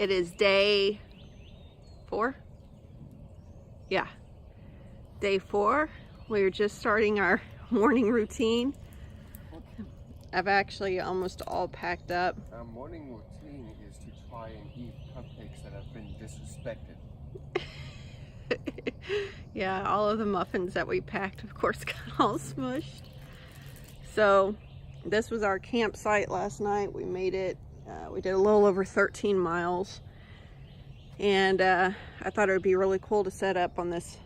It is day 4. Yeah, day 4. We're just starting our morning routine. I've actually almost all packed up. Our morning routine is to try and eat cupcakes that have been disrespected. Yeah, all of the muffins that we packed, of course, got all smushed. So this was our campsite last night. We made it, we did a little over 13 miles. And I thought it would be really cool to set up on this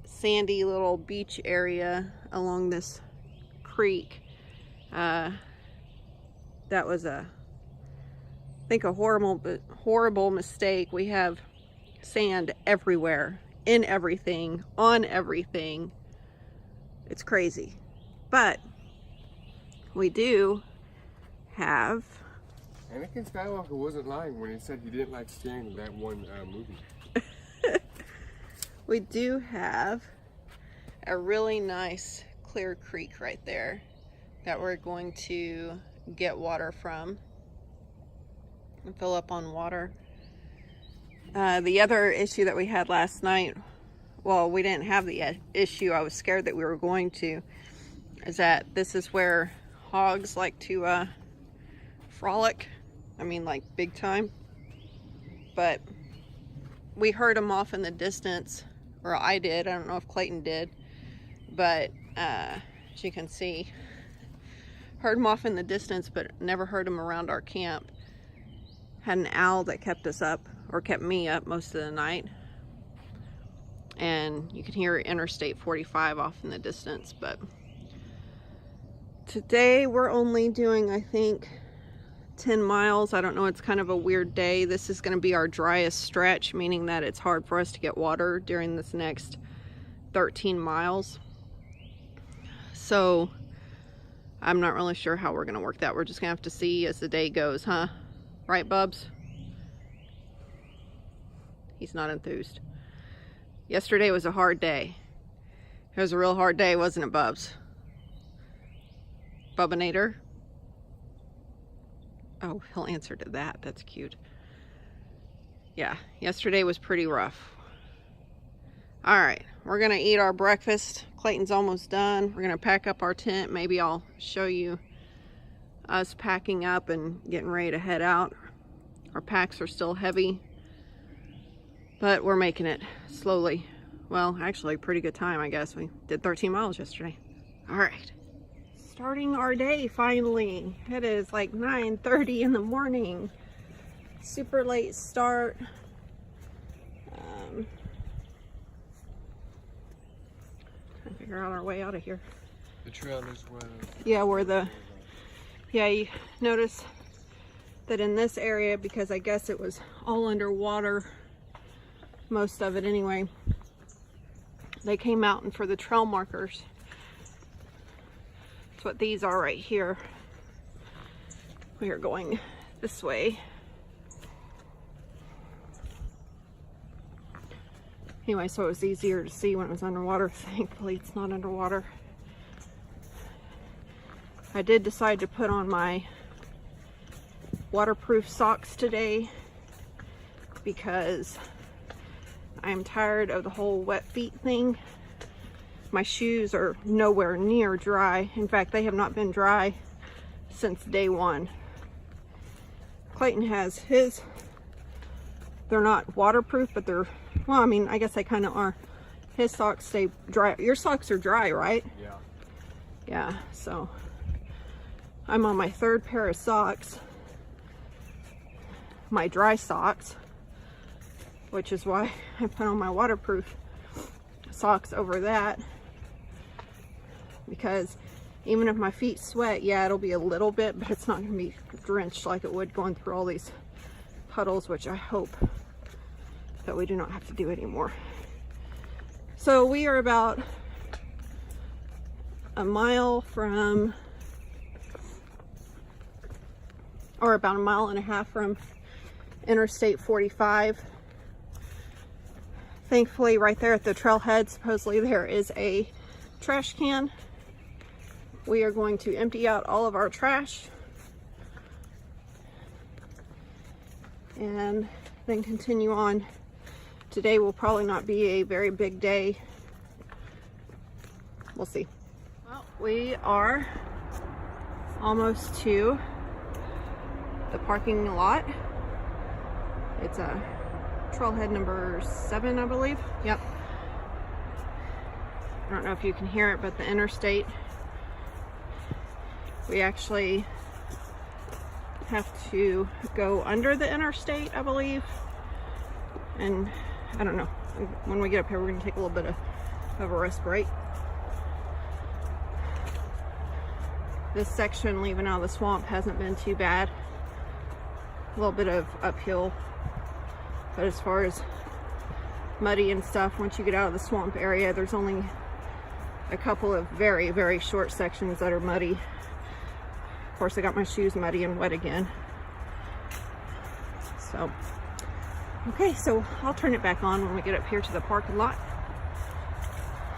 sandy little beach area along this creek. That was I think a horrible mistake. We have sand everywhere, in everything, on everything. It's crazy. But we do have... Anakin Skywalker wasn't lying when he said he didn't like steering that one movie. We do have a really nice clear creek right there that we're going to get water from and fill up on water. The other issue that we had last night, well, we didn't have the issue, I was scared that we were going to, is that this is where hogs like to frolic. I mean, like big time. But we heard them off in the distance, or I did. I don't know if Clayton did, but as you can see, heard them off in the distance, but never heard them around our camp. Had an owl that kept us up, or kept me up most of the night. And you can hear Interstate 45 off in the distance. But today we're only doing, I think, 10 miles. I don't know, it's kind of a weird day. This is going to be our driest stretch, meaning that it's hard for us to get water during this next 13 miles. So I'm not really sure how we're going to work that. We're just going to have to see as the day goes, huh? Right, Bubs? He's not enthused. Yesterday was a hard day. It was a real hard day, wasn't it, Bubs? Bubanator? Oh, he'll answer to that. That's cute. Yeah, yesterday was pretty rough. All right, we're gonna eat our breakfast. Clayton's almost done. We're gonna pack up our tent. Maybe I'll show you us packing up and getting ready to head out. Our packs are still heavy, but we're making it slowly. Well, actually, pretty good time, I guess. We did 13 miles yesterday. All right. Starting our day finally. It is like 9:30 in the morning. Super late start. Trying to figure out our way out of here. The trail is where... Yeah, where the... Yeah, you notice that in this area, because I guess it was all underwater, most of it anyway, they came out and for the trail markers. That's what these are right here. We are going this way. Anyway, so it was easier to see when it was underwater. Thankfully, it's not underwater. I did decide to put on my waterproof socks today because I'm tired of the whole wet feet thing. My shoes are nowhere near dry. In fact, they have not been dry since day 1. Clayton has his. They're not waterproof, but they're, well, I mean, I guess they kind of are. His socks stay dry. Your socks are dry, right? Yeah. Yeah, so I'm on my 3rd pair of socks. My dry socks, which is why I put on my waterproof socks over that, because even if my feet sweat, yeah, it'll be a little bit, but it's not going to be drenched like it would going through all these puddles, which I hope that we do not have to do anymore. So we are about a mile from, or about a mile and a half from Interstate 45. Thankfully, right there at the trailhead, supposedly there is a trash can. We are going to empty out all of our trash and then continue on. Today will probably not be a very big day. We'll see. Well, we are almost to the parking lot. It's a trailhead number 7, I believe. Yep. I don't know if you can hear it, but the interstate. We actually have to go under the interstate, I believe. And I don't know. When we get up here, we're going to take a little bit of a rest break. This section leaving out of the swamp hasn't been too bad. A little bit of uphill. But as far as muddy and stuff, once you get out of the swamp area, there's only a couple of very, very short sections that are muddy. Of course, I got my shoes muddy and wet again. So, okay, so I'll turn it back on when we get up here to the parking lot.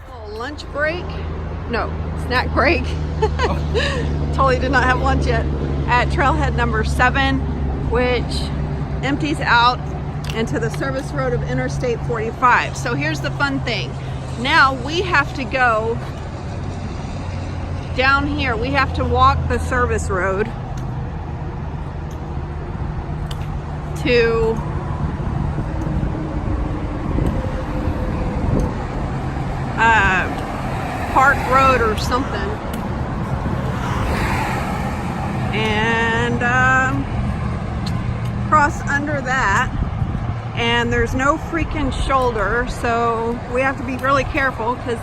Little lunch break. No, snack break. Totally did not have lunch yet. At trailhead number 7, which empties out into the service road of Interstate 45. So here's the fun thing. Now we have to go down here. We have to walk the service road to Park Road or something, and cross under that. And there's no freaking shoulder, so we have to be really careful because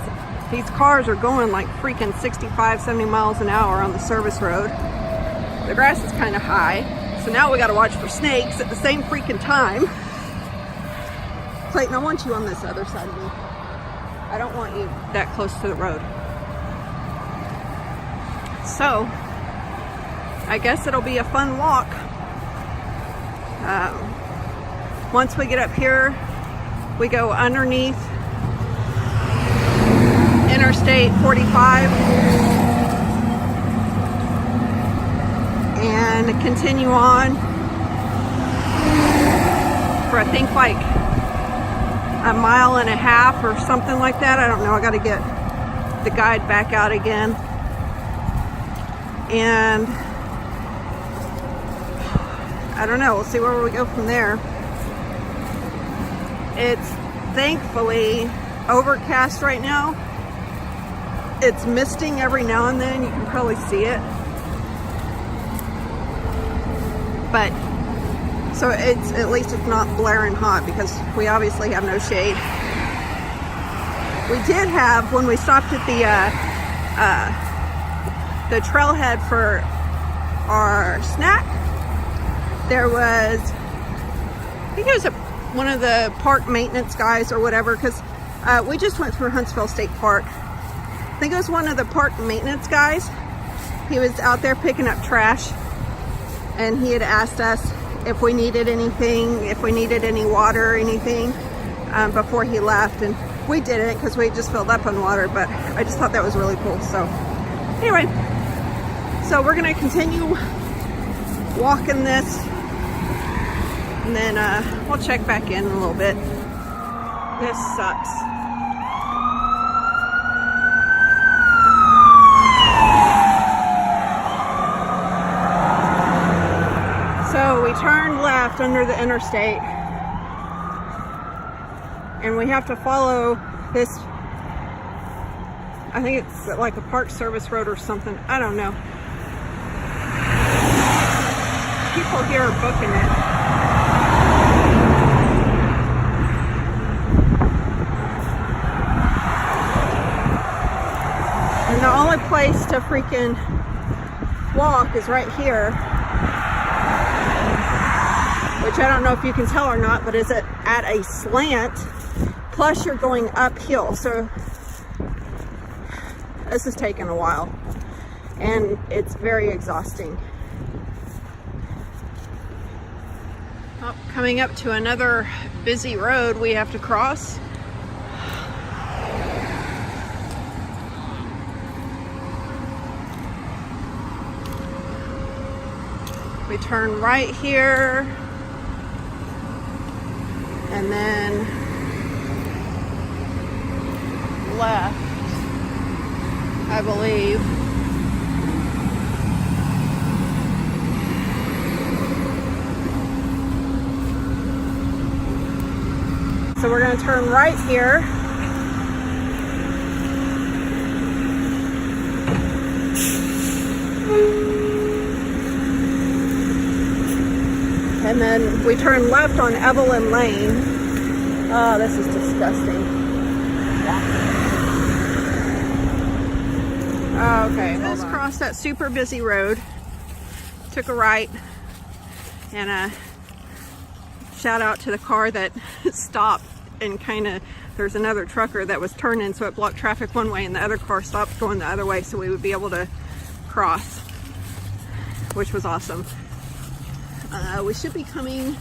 these cars are going like freaking 65, 70 miles an hour on the service road. The grass is kind of high, so now we got to watch for snakes at the same freaking time. Clayton, I want you on this other side of me. I don't want you that close to the road. So, I guess it'll be a fun walk. Once we get up here, we go underneath Interstate 45 and continue on for I think like 1.5 miles or something like that. I don't know. I got to get the guide back out again. And I don't know. We'll see where we go from there. It's thankfully overcast right now. It's misting every now and then. You can probably see it. But so it's at least it's not blaring hot because we obviously have no shade. We did have, when we stopped at the trailhead for our snack, there was, I think it was one of the park maintenance guys or whatever, because we just went through Huntsville State Park. I think it was one of the park maintenance guys. He was out there picking up trash, and he had asked us if we needed anything, if we needed any water or anything before he left, and we didn't because we just filled up on water, but I just thought that was really cool. So anyway, so we're gonna continue walking this, and then we'll check back in a little bit. This sucks. So we turned left under the interstate, and we have to follow this, I think it's like a park service road or something. I don't know. People here are booking it. And the only place to freaking walk is right here, which I don't know if you can tell or not, but is it at a slant, plus you're going uphill. So this is taking a while, and it's very exhausting. Oh, coming up to another busy road we have to cross. We turn right here. and then left, I believe. So we're going to turn right here. And then we turn left on Evelyn Lane. Oh, this is disgusting. Oh, okay. Let's cross that super busy road. Took a right. And shout out to the car that stopped and kind of, there's another trucker that was turning, so it blocked traffic one way and the other car stopped going the other way so we would be able to cross, which was awesome. We should be coming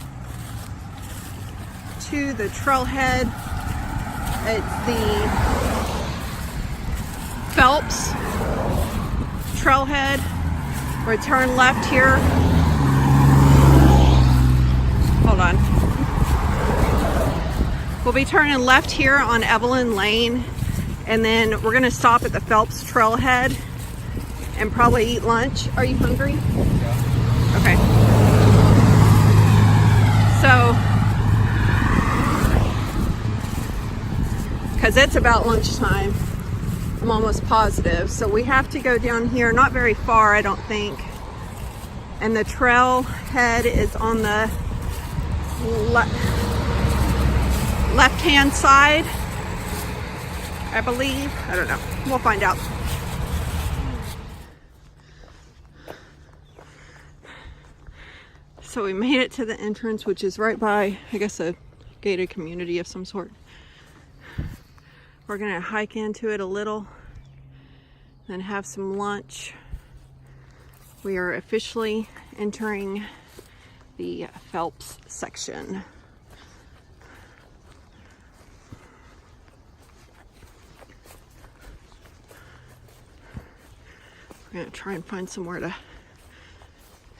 to the trailhead. It's the Phelps trailhead. We're turn left here. Hold on. We'll be turning left here on Evelyn Lane, and then we're gonna stop at the Phelps trailhead and probably eat lunch. Are you hungry? Yeah. Okay. So, because it's about lunchtime, I'm almost positive. So we have to go down here, not very far, I don't think. And the trailhead is on the left-hand side, I believe. I don't know. We'll find out. So we made it to the entrance, which is right by, I guess, a gated community of some sort. We're gonna hike into it a little, then have some lunch. We are officially entering the Phelps section. We're gonna try and find somewhere to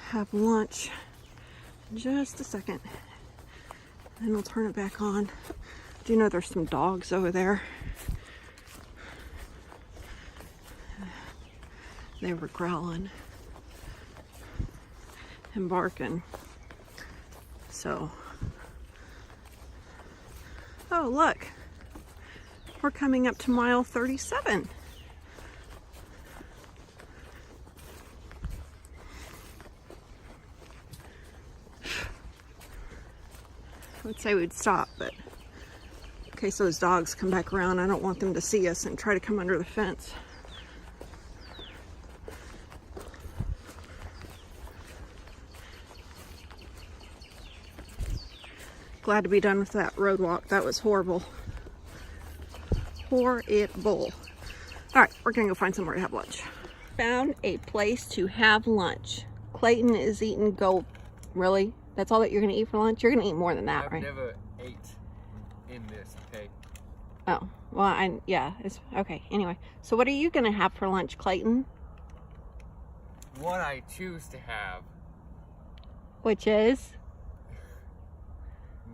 have lunch in just a second. Then we'll turn it back on. Do you know there's some dogs over there? They were growling and barking. So, oh look, we're coming up to mile 37. I would say we'd stop, but in case those dogs come back around, I don't want them to see us and try to come under the fence. Glad to be done with that road walk. That was horrible. Horrible. All right, we're gonna go find somewhere to have lunch. Found a place to have lunch. Clayton is eating gold. Really? That's all that you're gonna eat for lunch? You're gonna eat more than that, right? I've never ate in this, okay? Oh, well, yeah, it's okay. Anyway, so what are you gonna have for lunch, Clayton? What I choose to have. Which is?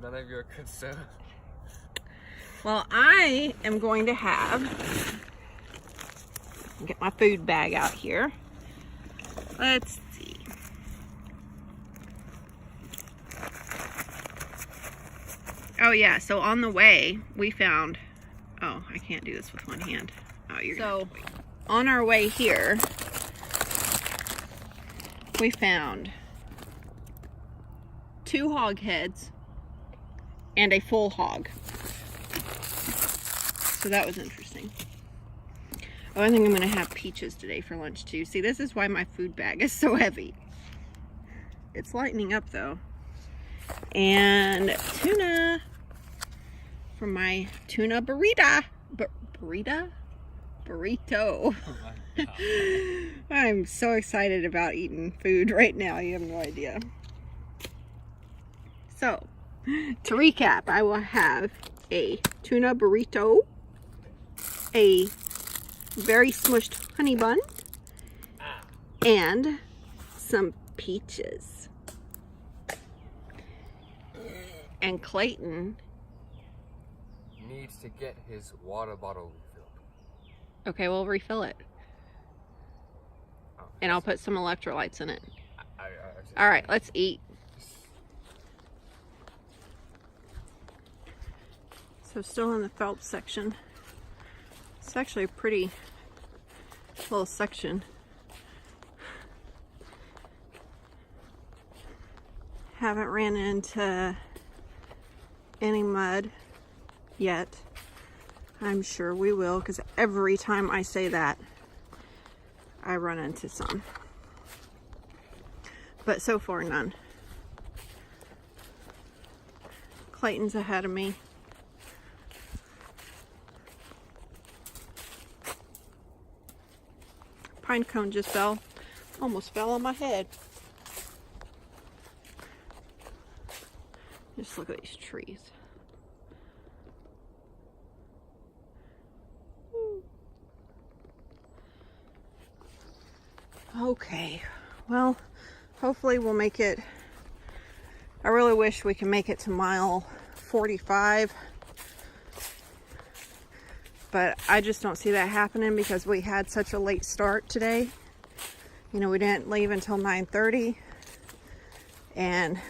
None of your concern. Well, I am going to have, get my food bag out here. Let's see. Oh yeah, so on the way we found, oh, I can't do this with one hand. Oh, you're so on our way here, we found 2 hog heads and a full hog. So that was interesting. Oh, I think I'm gonna have peaches today for lunch too. See, this is why my food bag is so heavy. It's lightening up though. And tuna for my tuna burrito. Burrito. Oh, I'm so excited about eating food right now. You have no idea. So, to recap, I will have a tuna burrito, a very smushed honey bun, and some peaches. And Clayton needs to get his water bottle refilled. Okay, we'll refill it. Oh, And I'll put some electrolytes in it. I All right, let's eat. So still in the Phelps section. It's actually a pretty little section. Haven't ran into any mud yet. I'm sure we will, because every time I say that, I run into some. But so far, none. Clayton's ahead of me. Pine cone just fell. Almost fell on my head. Just look at these trees. Okay, well, hopefully we'll make it. I really wish we can make it to mile 45. But I just don't see that happening because we had such a late start today. You know, we didn't leave until 9:30. And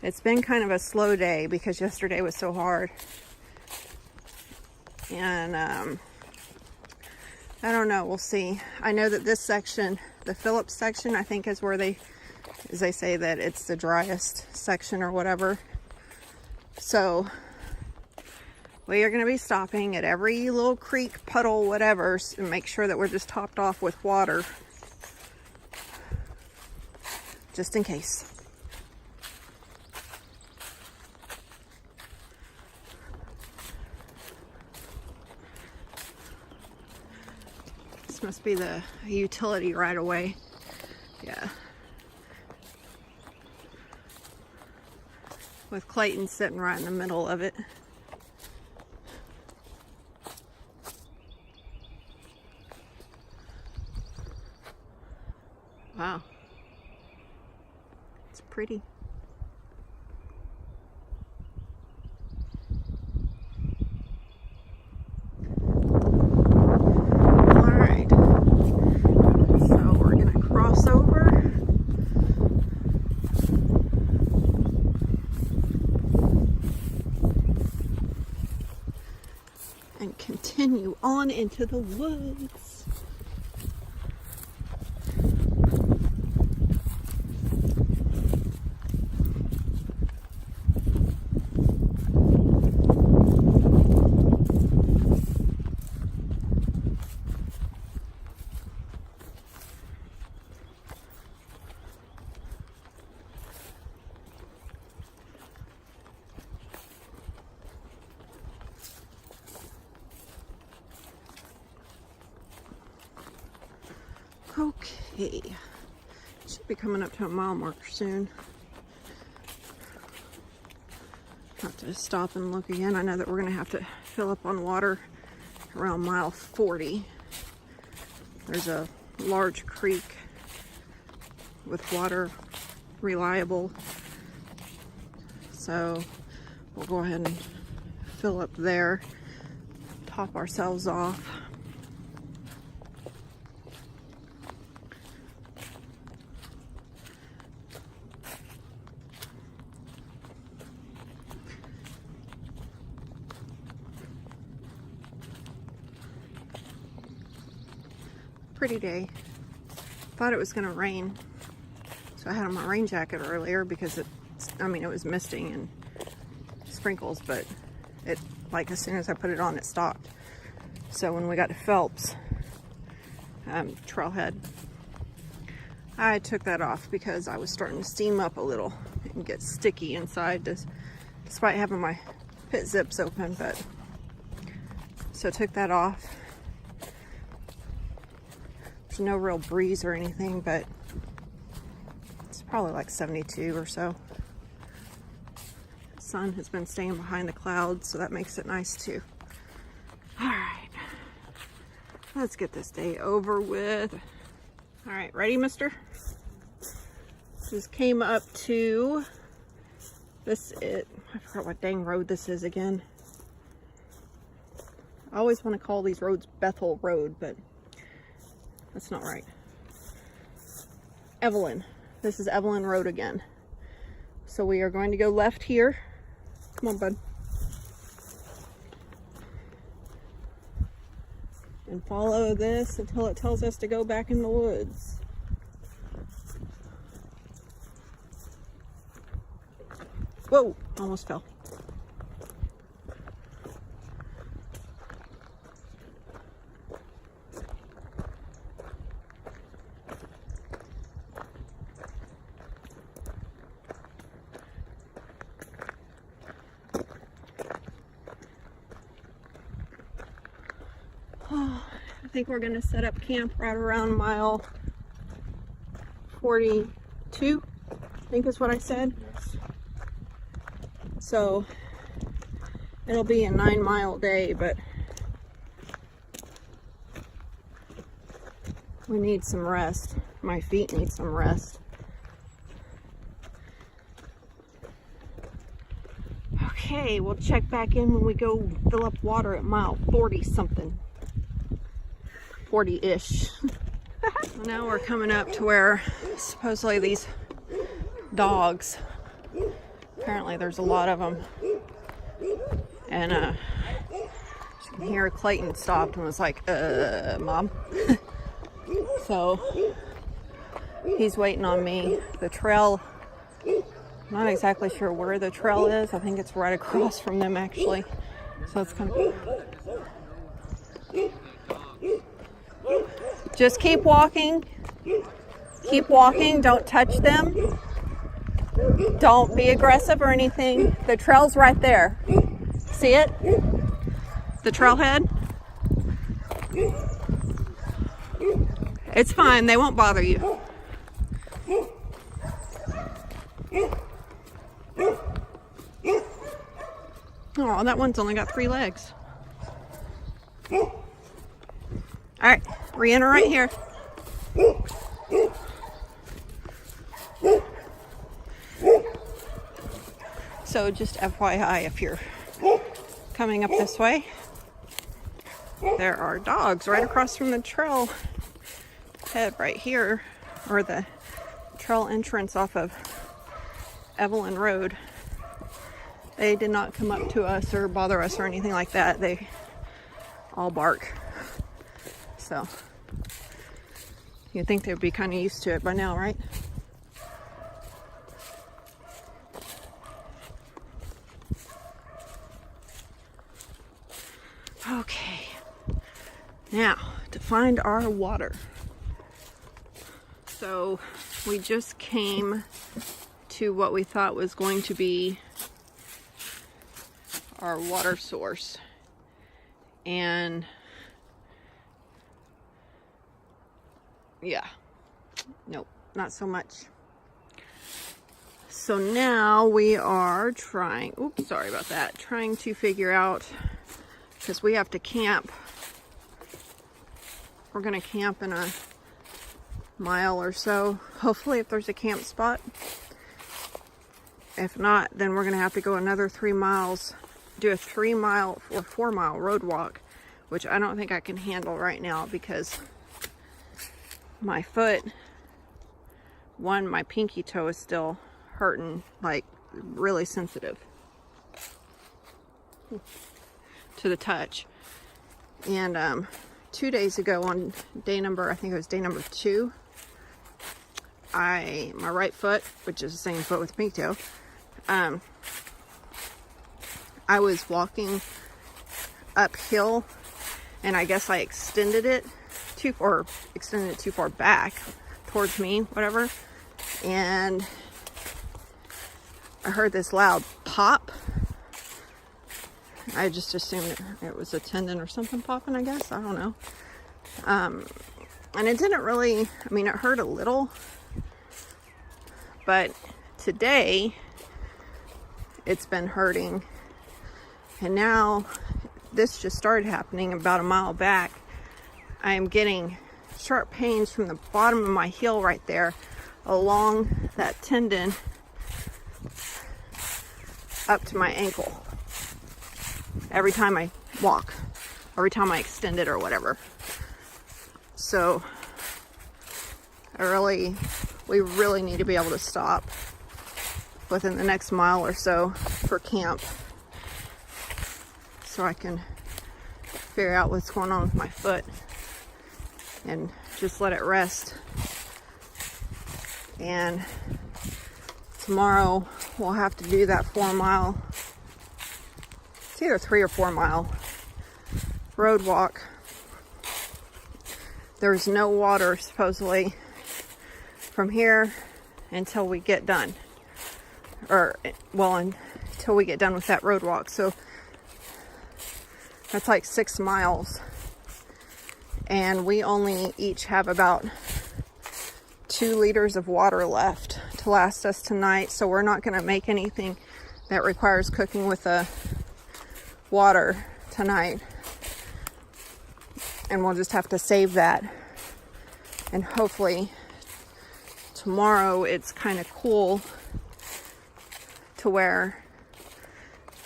it's been kind of a slow day because yesterday was so hard. And I don't know, we'll see. I know that this section, the Phillips section, I think is where they say that it's the driest section or whatever. So we are going to be stopping at every little creek, puddle, whatever, and make sure that we're just topped off with water. Just in case. This must be the utility right away. Yeah. With Clayton sitting right in the middle of it. Wow. It's pretty. Alright. So we're going to cross over. And continue on into the woods. Okay, should be coming up to a mile marker soon. Have to stop and look again. I know that we're going to have to fill up on water around mile 40. There's a large creek with water reliable, so we'll go ahead and fill up there, top ourselves off. Pretty day. Thought it was gonna rain, so I had on my rain jacket earlier because it was misting and sprinkles, but it, like, as soon as I put it on, it stopped. So when we got to Phelps trailhead, I took that off because I was starting to steam up a little and get sticky inside, despite having my pit zips open. But so I took that off. There's no real breeze or anything, but it's probably like 72 or so. The sun has been staying behind the clouds, so that makes it nice too. All right, let's get this day over with. All right, ready, mister? Just came up to this. I forgot what dang road this is again. I always want to call these roads Bethel Road, but that's not right. Evelyn. This is Evelyn Road again. So we are going to go left here. Come on, bud. And follow this until it tells us to go back in the woods. Whoa, almost fell. I think we're going to set up camp right around mile 42, I think is what I said. Yes. So it'll be a 9-mile day, but we need some rest. My feet need some rest. Okay, we'll check back in when we go fill up water at mile 40 something. 40-ish. Now we're coming up to where supposedly these dogs, apparently there's a lot of them, and you can hear Clayton stopped and was like, Mom. So he's waiting on me. The trail, I'm not exactly sure where the trail is. I think it's right across from them actually. So it's kind of, just keep walking. Keep walking. Don't touch them. Don't be aggressive or anything. The trail's right there. See it? The trailhead? It's fine. They won't bother you. Oh, that one's only got 3 legs. All right, re-enter right here. So just FYI, if you're coming up this way, there are dogs right across from the trail head right here, or the trail entrance off of Evelyn Road. They did not come up to us or bother us or anything like that. They all bark. So you'd think they'd be kind of used to it by now, right? Okay, now to find our water. So we just came to what we thought was going to be our water source, and yeah, nope, not so much. So now we are trying, oops, sorry about that, trying to figure out, because we have to camp. We're gonna camp in a mile or so, hopefully, if there's a camp spot. If not, then we're gonna have to go another 3 miles, do a 3-mile or 4-mile road walk, which I don't think I can handle right now because my foot, my pinky toe is still hurting, like really sensitive to the touch. And 2 days ago on day number, I think it was day number 2, my right foot, which is the same foot with the pinky toe, I was walking uphill, and I guess I extended it too far back towards me, whatever, and I heard this loud pop. I just assumed it was a tendon or something popping, I guess. I don't know. And it didn't really, I mean, it hurt a little, but today it's been hurting. And now this just started happening about a mile back. I am getting sharp pains from the bottom of my heel right there along that tendon up to my ankle every time I walk. every time I extend it or whatever. So we really need to be able to stop within the next mile or so for camp, so I can figure out what's going on with my foot and just let it rest. And tomorrow we'll have to do that 4 mile, it's either 3 or 4 mile road walk. There's no water supposedly from here until we get done, or well, until we get done with that road walk. So that's like 6 miles, and we only each have about 2 liters of water left to last us tonight. So we're not going to make anything that requires cooking with the water tonight, and we'll just have to save that. And hopefully tomorrow it's kind of cool to where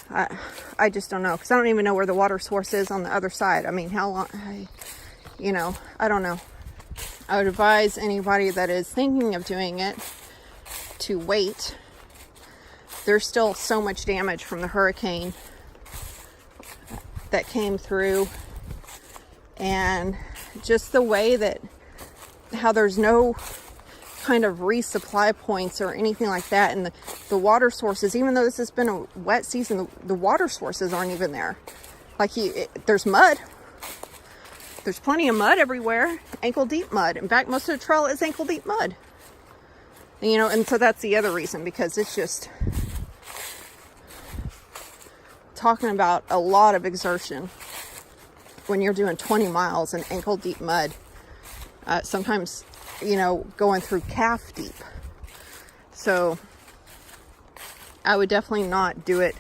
I just don't know, because I don't even know where the water source is on the other side. I mean, how long, I don't know. I would advise anybody that is thinking of doing it to wait. There's still so much damage from the hurricane that came through, and just the way that how there's no kind of resupply points or anything like that, and the water sources, even though this has been a wet season, the water sources aren't even there. Like there's mud. There's plenty of mud everywhere, ankle deep mud. In fact, most of the trail is ankle deep mud. And so that's the other reason, because it's just talking about a lot of exertion when you're doing 20 miles in ankle deep mud. Sometimes, going through calf deep. So I would definitely not do it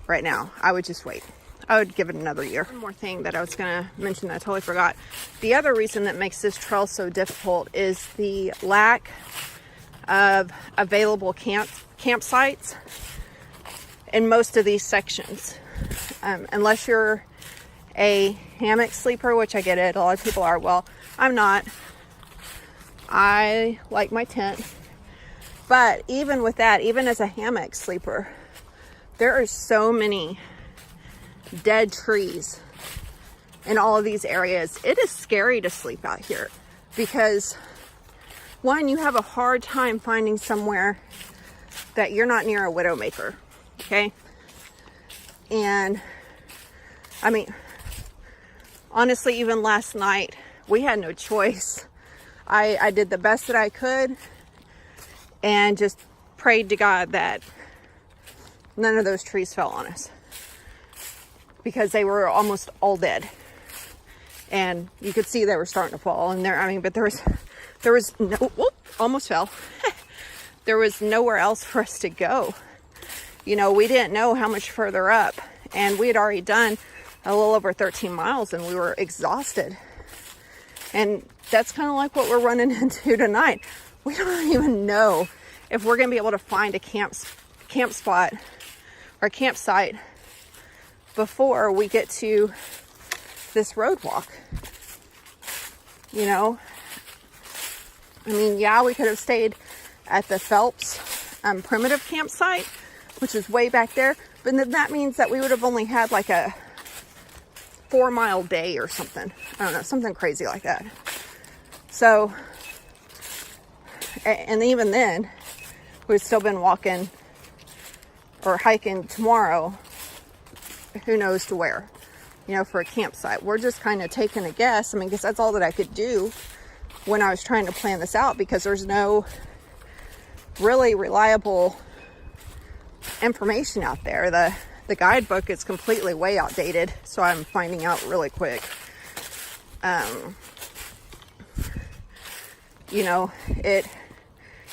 right now. I would just wait. I would give it another year. One more thing that I was going to mention that I totally forgot. The other reason that makes this trail so difficult is the lack of available campsites in most of these sections. Unless you're a hammock sleeper, which I get it, a lot of people are. Well, I'm not. I like my tent. But even with that, even as a hammock sleeper, there are so many dead trees in all of these areas. It is scary to sleep out here because, one, you have a hard time finding somewhere that you're not near a widowmaker, okay? And I mean, honestly, even last night, we had no choice. I did the best that I could and just prayed to God that none of those trees fell on us, because they were almost all dead. And you could see they were starting to fall. And but there was no, whoop, almost fell. There was nowhere else for us to go. We didn't know how much further up. And we had already done a little over 13 miles and we were exhausted. And that's kind of like what we're running into tonight. We don't even know if we're going to be able to find a camp spot or campsite before we get to this road walk. I mean, yeah, we could have stayed at the Phelps primitive campsite, which is way back there, but then that means that we would have only had like a 4 mile day or something. I don't know, something crazy like that. So, and even then, we've still been walking or hiking tomorrow, who knows to where, for a campsite. We're just kind of taking a guess. I mean, because that's all that I could do when I was trying to plan this out, because there's no really reliable information out there. The guidebook is completely way outdated, so I'm finding out really quick.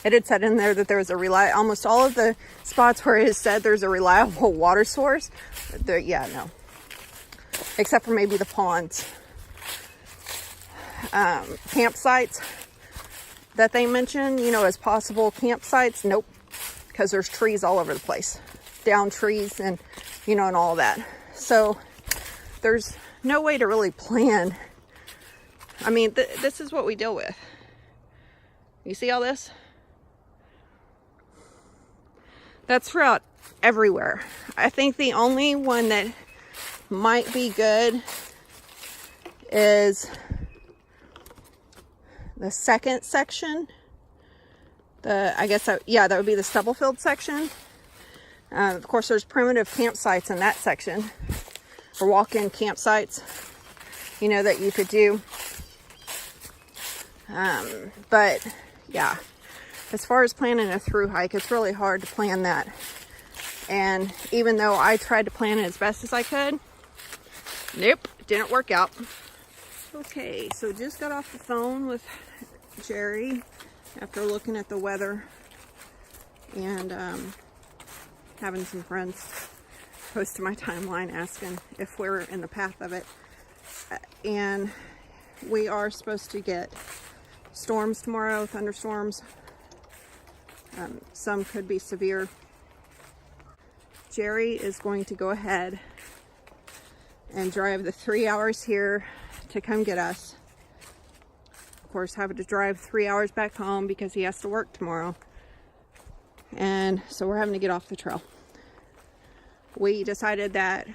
It had said in there that there was almost all of the spots where it said there's a reliable water source. No. Except for maybe the ponds. Campsites that they mention, as possible campsites. Nope. Because there's trees all over the place. Down trees and, and all of that. So there's no way to really plan. I mean, this is what we deal with. You see all this? That's throughout everywhere. I think the only one that might be good is the second section. I guess that would be the Stubblefield section. Of course, there's primitive campsites in that section, or walk-in campsites, you know, that you could do. But yeah, as far as planning a through hike, it's really hard to plan that. And even though I tried to plan it as best as I could, nope, it didn't work out. Okay, so just got off the phone with Jerry after looking at the weather and having some friends post to my timeline asking if we're in the path of it. And we are supposed to get storms tomorrow, thunderstorms. Some could be severe. Jerry is going to go ahead and drive the 3 hours here to come get us. Of course, having to drive 3 hours back home because he has to work tomorrow. And so we're having to get off the trail. We decided that,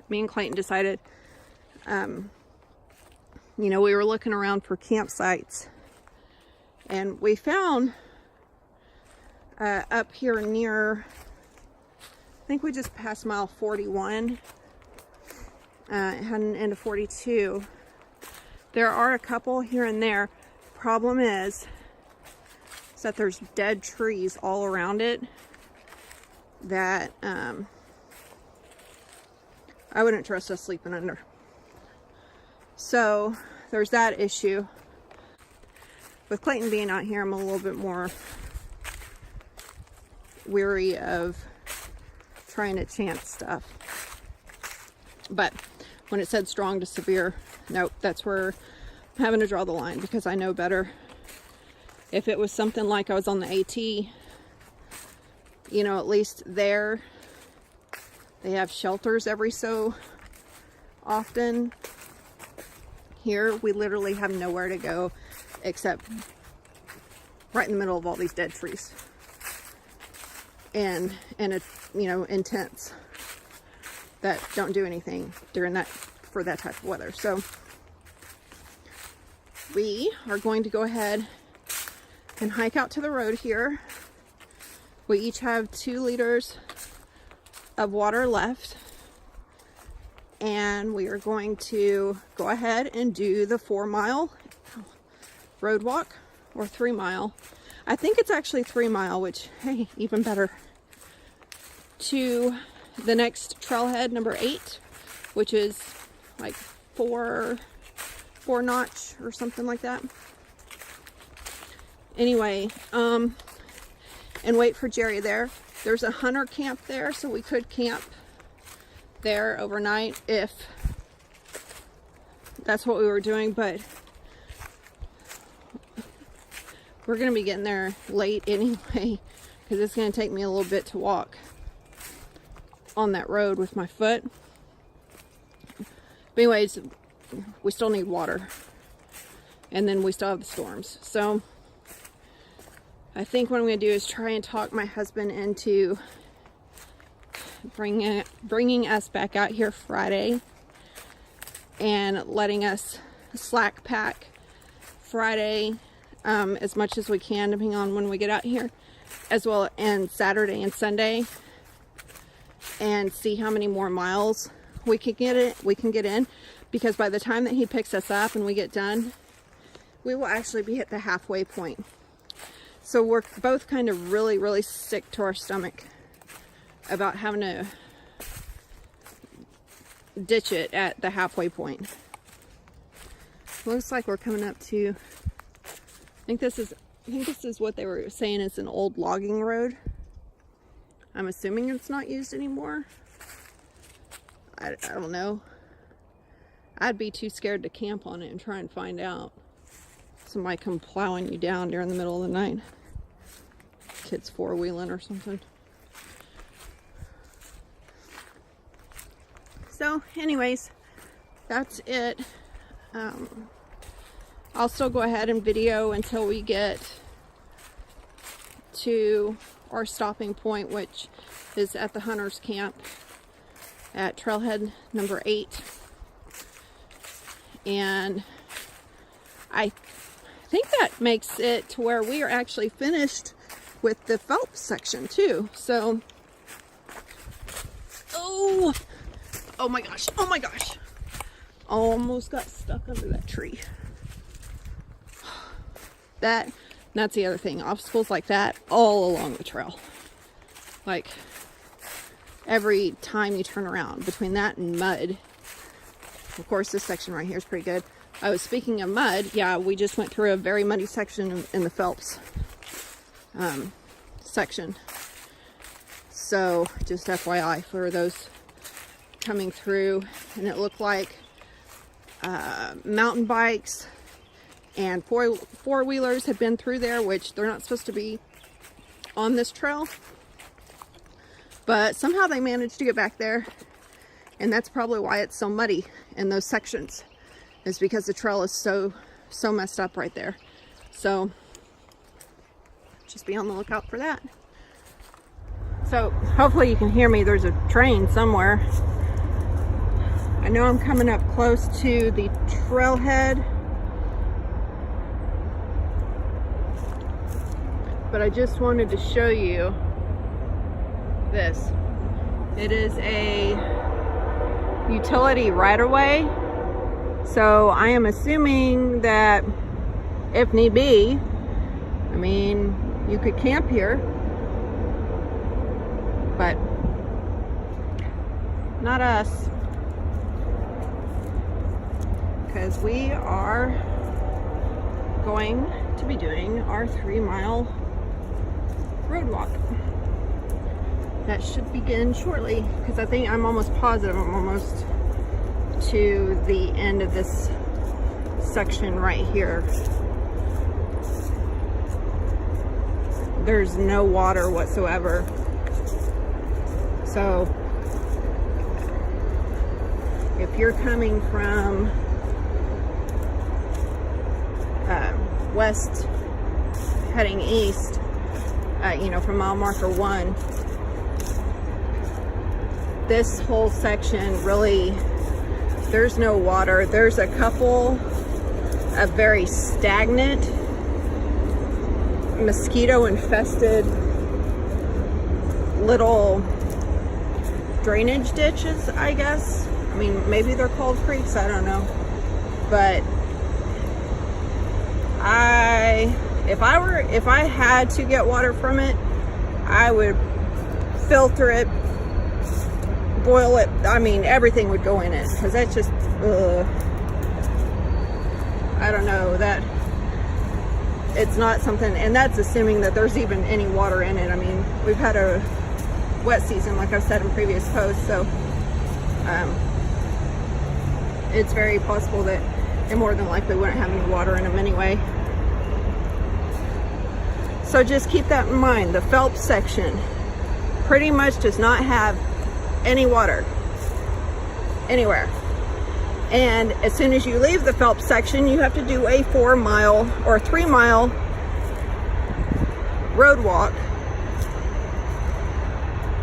me and Clayton decided, you know, we were looking around for campsites. And we found up here near, I think we just passed mile 41, heading into 42. There are a couple here and there. Problem is that there's dead trees all around it that I wouldn't trust us sleeping under. So there's that issue. With Clayton being out here, I'm a little bit more weary of trying to chance stuff. But when it said strong to severe, nope, that's where I'm having to draw the line, because I know better. If it was something like I was on the AT, you know, at least there they have shelters every so often. Here we literally have nowhere to go except right in the middle of all these dead trees and it, you know, in tents that don't do anything during that, for that type of weather. So we are going to go ahead and hike out to the road here. We each have 2 liters of water left, and we are going to go ahead and do the 4-mile road walk, or 3-mile. I think it's actually 3-mile, which, hey, even better, to the next trailhead, number 8, which is like 4 notch or something like that. Anyway, and wait for Jerry there. There's a hunter camp there, so we could camp there overnight if that's what we were doing, but we're going to be getting there late anyway, because it's going to take me a little bit to walk on that road with my foot. But anyways, we still need water, and then we still have the storms. So I think what I'm going to do is try and talk my husband into bringing us back out here Friday and letting us slack pack Friday as much as we can, depending on when we get out here, as well, and Saturday and Sunday, and see how many more miles we can get in, because by the time that he picks us up and we get done, we will actually be at the halfway point. So we're both kind of really sick to our stomach about having to ditch it at the halfway point. Looks like we're coming up to, I think this is what they were saying is an old logging road. I'm assuming it's not used anymore. I don't know. I'd be too scared to camp on it and try and find out. Somebody come plowing you down during the middle of the night. Kids 4-wheeling or something. So anyways, that's it. I'll still go ahead and video until we get to our stopping point, which is at the Hunters Camp at trailhead number 8. And I think that makes it to where we are actually finished with the Phelps section too. So, oh my gosh, oh my gosh. Almost got stuck under that tree. That's the other thing. Obstacles like that all along the trail. Like every time you turn around, between that and mud. Of course, this section right here is pretty good. I was speaking of mud. Yeah, we just went through a very muddy section in the Phelps section. So just FYI for those coming through. And it looked like mountain bikes and four-wheelers had been through there, which they're not supposed to be on this trail. But somehow they managed to get back there. And that's probably why it's so muddy in those sections, is because the trail is so messed up right there. So just be on the lookout for that. So hopefully you can hear me. There's a train somewhere. I know I'm coming up close to the trailhead, but I just wanted to show you this. It is a utility right-of-way. So I am assuming that if need be, I mean, you could camp here, but not us, because we are going to be doing our 3-mile road walk. That should begin shortly, because I think I'm almost positive I'm almost to the end of this section right here. There's no water whatsoever. So if you're coming from west heading east, you know, from mile marker 1, this whole section really, there's no water. There's a couple of very stagnant, mosquito infested little drainage ditches, I guess. I mean, maybe they're called creeks, I don't know. But if I had to get water from it, I would filter it, boil it. I mean, everything would go in it, because that's just, I don't know, that it's not something, and that's assuming that there's even any water in it. I mean, we've had a wet season, like I've said in previous posts, so it's very possible that it more than likely wouldn't have any water in them anyway. So just keep that in mind. The Phelps section pretty much does not have any water anywhere. And as soon as you leave the Phelps section, you have to do a 4-mile or 3-mile road walk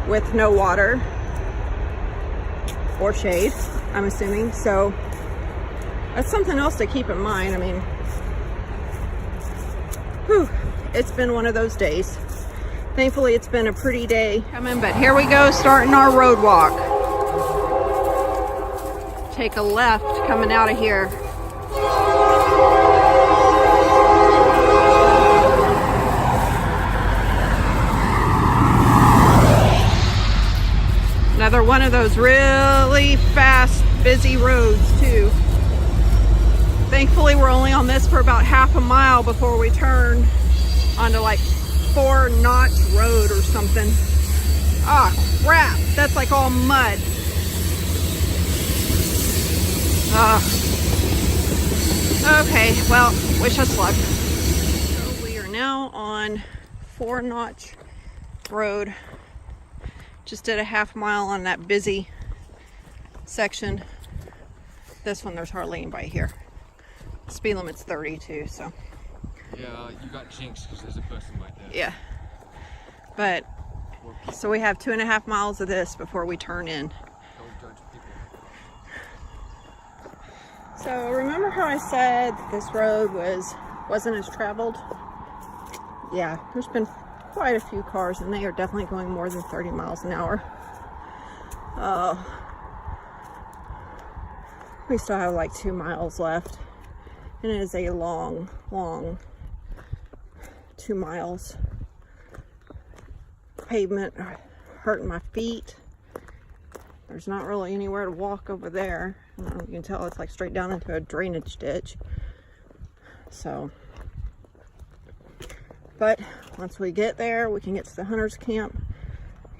with no water or shade, I'm assuming. So that's something else to keep in mind. I mean, whew, it's been one of those days. Thankfully, it's been a pretty day coming, but here we go, starting our road walk. Take a left coming out of here. Another one of those really fast, busy roads too. Thankfully, we're only on this for about half a mile before we turn onto like 4-notch road or something. Ah, crap, that's like all mud. Okay, well, wish us luck. So we are now on 4-notch road. Just did a half mile on that busy section. This one, there's hardly anybody here. Speed limit's 30 too, so. Yeah, you got jinxed because there's a person like that. Yeah. But, so we have 2.5 miles of this before we turn in. Don't judge people. So remember how I said that this road wasn't as traveled? Yeah, there's been quite a few cars and they are definitely going more than 30 miles an hour. We still have like 2 miles left, and it is a long 2 miles. Pavement hurting my feet. There's not really anywhere to walk over there. You can tell it's like straight down into a drainage ditch. So, but once we get there, we can get to the hunter's camp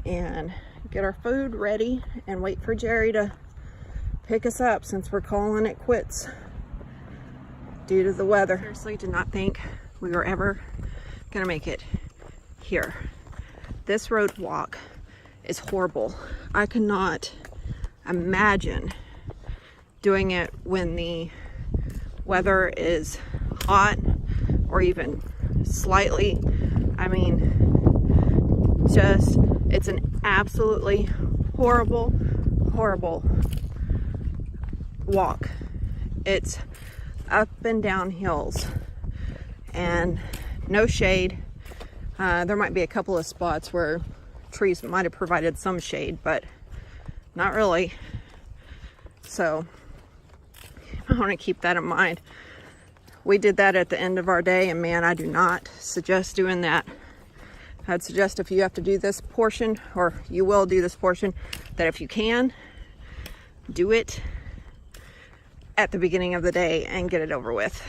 and get our food ready and wait for Jerry to pick us up, since we're calling it quits due to the weather. Seriously, did not think we were ever gonna make it here. This road walk is horrible. I cannot imagine doing it when the weather is hot or even slightly. I mean, just, it's an absolutely horrible walk. It's up and down hills and no shade. There might be a couple of spots where trees might have provided some shade, but not really. So I want to keep that in mind. We did that at the end of our day, and man, I do not suggest doing that. I'd suggest if you have to do this portion, or you will do this portion, that if you can, do it at the beginning of the day and get it over with,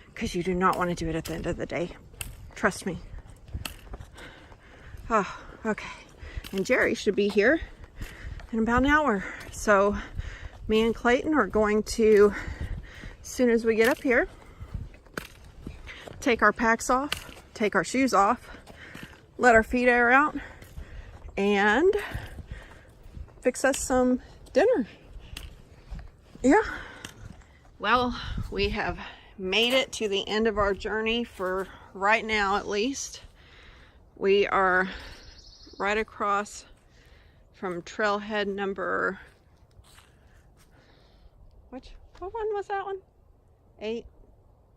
because you do not want to do it at the end of the day. Trust me. Oh, okay. And Jerry should be here in about an hour. So me and Clayton are going to, as soon as we get up here, take our packs off, take our shoes off, let our feet air out, and fix us some dinner. Yeah. Well, we have made it to the end of our journey for right now, at least. We are right across from trailhead number, what one was that one? 8?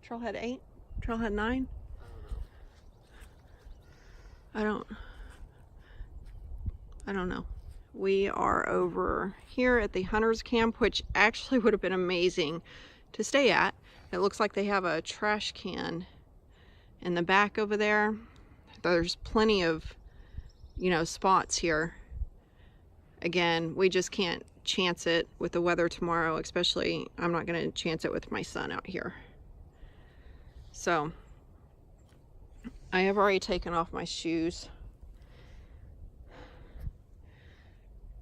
Trailhead 8? Trailhead 9? I don't know. We are over here at the hunter's camp, which actually would have been amazing to stay at. It looks like they have a trash can in the back over there. There's plenty of, spots here. Again, we just can't chance it with the weather tomorrow, especially I'm not going to chance it with my son out here. So I have already taken off my shoes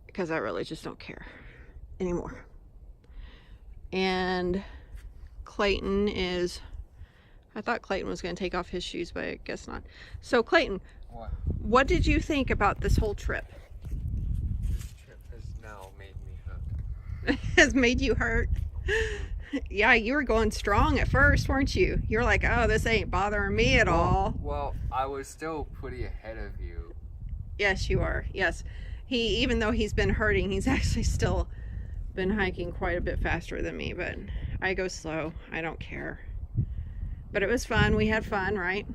because I really just don't care anymore. And Clayton is, I thought Clayton was going to take off his shoes, but I guess not. So Clayton, what did you think about this whole trip? This trip has now made me hurt. Has made you hurt? Yeah, you were going strong at first, weren't you? You're like, oh, this ain't bothering me at all. Well, I was still pretty ahead of you. Yes, you are. Yes. Even though he's been hurting, he's actually still been hiking quite a bit faster than me, but I go slow. I don't care. But it was fun. We had fun, right?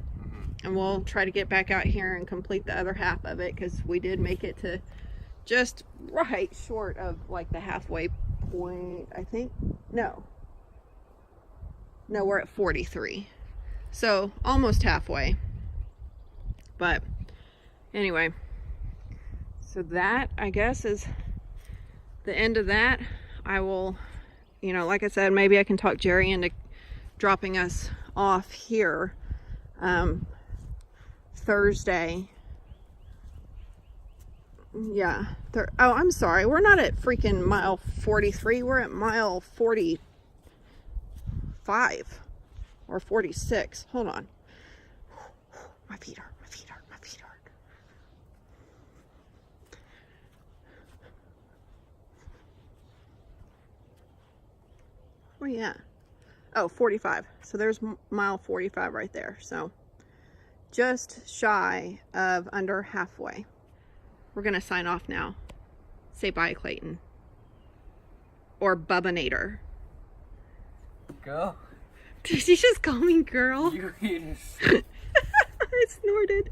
And we'll try to get back out here and complete the other half of it, because we did make it to just right short of like the halfway point, I think. No, we're at 43. So almost halfway. But anyway, so that, I guess, is the end of that. I will, like I said, maybe I can talk Jerry into dropping us off here Thursday. Yeah. Oh, I'm sorry. We're not at freaking mile 43. We're at mile 45 or 46. Hold on. My feet hurt. My feet hurt. My feet hurt. Where you at? Oh, 45. So there's mile 45 right there. So just shy of under halfway. We're gonna sign off now. Say bye, Clayton. Or Bubbanator. Go. Did you just call me girl? You eat I snorted.